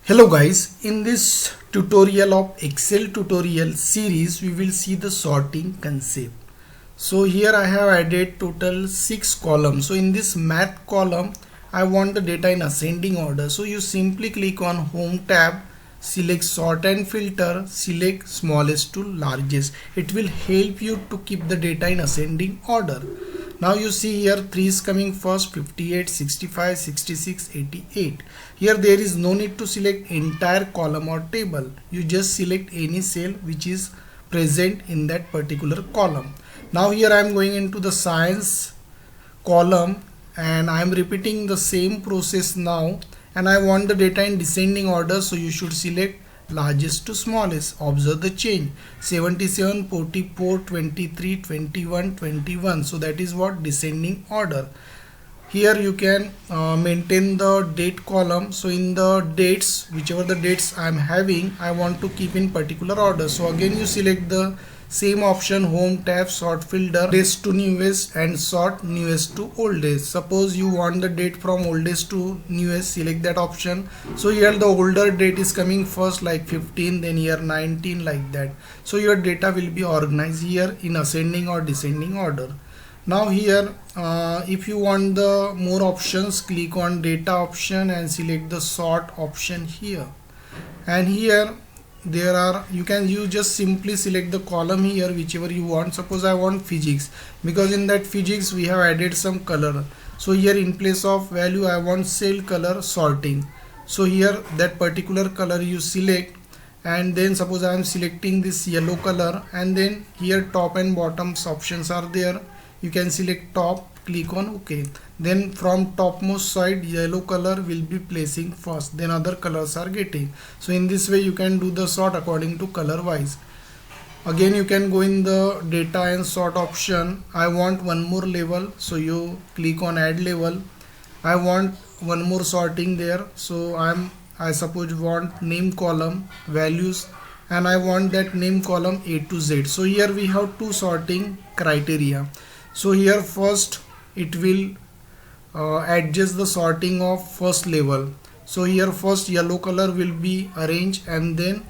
Hello guys, in this tutorial of Excel tutorial series we will see the sorting concept. So here I have added total 6 columns. So in this math column I want the data in ascending order. So you simply click on home tab, select sort and filter, select smallest to largest. It will help you to keep the data in ascending order. Now you see here 3 is coming first, 58, 65, 66, 88. Here there is no need to select entire column or table. You just select any cell which is present in that particular column. Now here I am going into the science column and I am repeating the same process now, and I want the data in descending order, so you should select largest to smallest. Observe the change: 77, 44, 23, 21, 21. So that is what descending order. Here you can maintain the date column. So in the dates, whichever the dates I am having, I want to keep in particular order. So again you select the same option, home tab, sort filter, days to newest and sort newest to oldest. Suppose you want the date from oldest to newest, select that option. So here the older date is coming first, like 15, then here 19, like that. So your data will be organized here in ascending or descending order. Now here if you want the more options, click on data option and select the sort option here. And here there are, you just simply select the column here whichever you want. Suppose I want physics, because in that physics we have added some color. So here in place of value I want cell color sorting. So here that particular color you select, and then suppose I am selecting this yellow color, and then here top and bottoms options are there. You can select top, click on OK. Then from topmost side yellow color will be placing first, then other colors are getting. So in this way you can do the sort according to color wise. Again you can go in the data and sort option. I want one more level, so you click on add level. I want one more sorting there, so I suppose want name column values, and I want that name column A to Z. So here we have two sorting criteria. So here first it will adjust the sorting of first level. So here first yellow color will be arranged, and then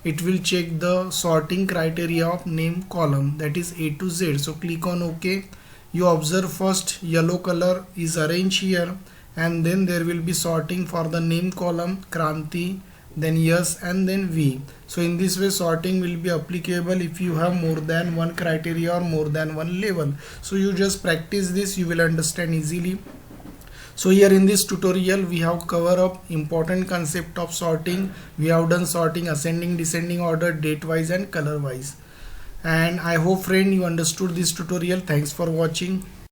it will check the sorting criteria of name column, that is A to Z. So click on OK. You observe first yellow color is arranged here, and then there will be sorting for the name column Kranti, then yes, and then V. So in this way sorting will be applicable if you have more than one criteria or more than one level. So you just practice this, you will understand easily. So here in this tutorial we have covered up important concept of sorting. We have done sorting ascending, descending order, date wise and color wise. And I hope friend you understood this tutorial. Thanks for watching.